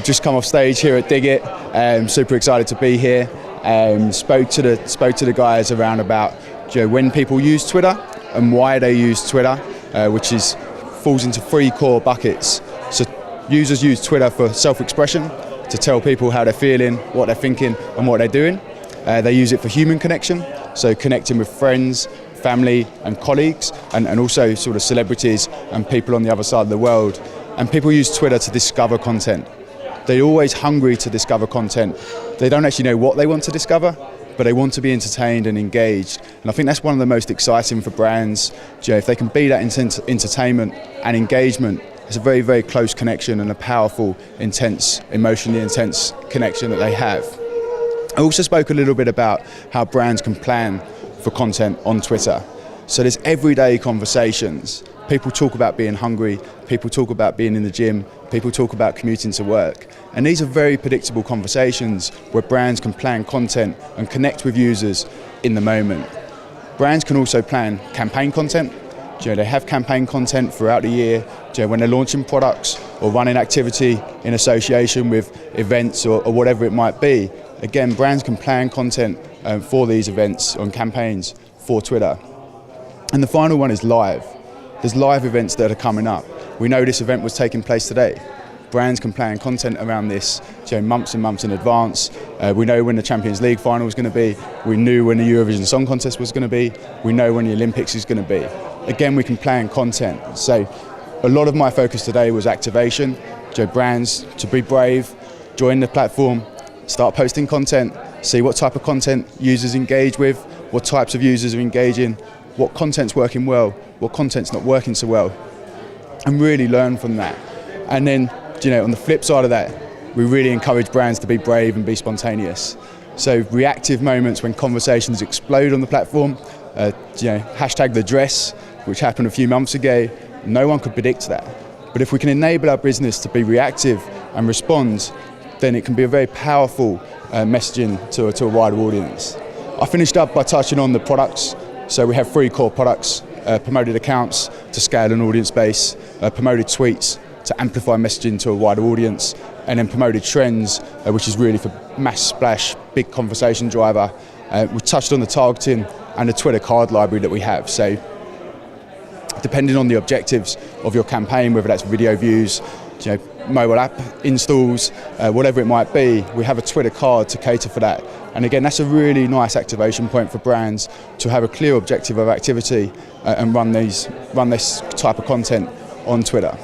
Just come off stage here at DIGGIT. Super excited to be here. Spoke to the guys around about when people use Twitter and why they use Twitter, which falls into 3 core buckets. So users use Twitter for self-expression, to tell people how they're feeling, what they're thinking, and what they're doing. They use it for human connection, so connecting with friends, family, and colleagues, and also sort of celebrities and people on the other side of the world. And people use Twitter to discover content. They're always hungry to discover content. They don't actually know what they want to discover, but they want to be entertained and engaged. And I think that's one of the most exciting for brands. If they can be that entertainment and engagement, it's a very, very close connection and a powerful, intense, emotionally intense connection that they have. I also spoke a little bit about how brands can plan for content on Twitter. So there's everyday conversations. People talk about being hungry, people talk about being in the gym, people talk about commuting to work. And these are very predictable conversations where brands can plan content and connect with users in the moment. Brands can also plan campaign content. They have campaign content throughout the year when they're launching products or running activity in association with events or whatever it might be. Again, brands can plan content for these events on campaigns for Twitter. And the final one is live. There's live events that are coming up. We know this event was taking place today. Brands can plan content around this months and months in advance. We know when the Champions League final is going to be. We knew when the Eurovision Song Contest was going to be. We know when the Olympics is going to be. Again, we can plan content. So a lot of my focus today was activation. Brands to be brave, join the platform, start posting content, see what type of content users engage with, what types of users are engaging, what content's working well, what content's not working so well, and really learn from that. And then, on the flip side of that, we really encourage brands to be brave and be spontaneous. So reactive moments when conversations explode on the platform, hashtag the dress, which happened a few months ago, no one could predict that. But if we can enable our business to be reactive and respond, then it can be a very powerful messaging to a wider audience. I finished up by touching on the products. So we have 3 core products: promoted accounts to scale an audience base, promoted tweets to amplify messaging to a wider audience, and then promoted trends, which is really for mass splash, big conversation driver. We touched on the targeting and the Twitter card library that we have. So depending on the objectives of your campaign, whether that's video views, mobile app installs, whatever it might be, we have a Twitter card to cater for that. And again, that's a really nice activation point for brands to have a clear objective of activity and run this type of content on Twitter.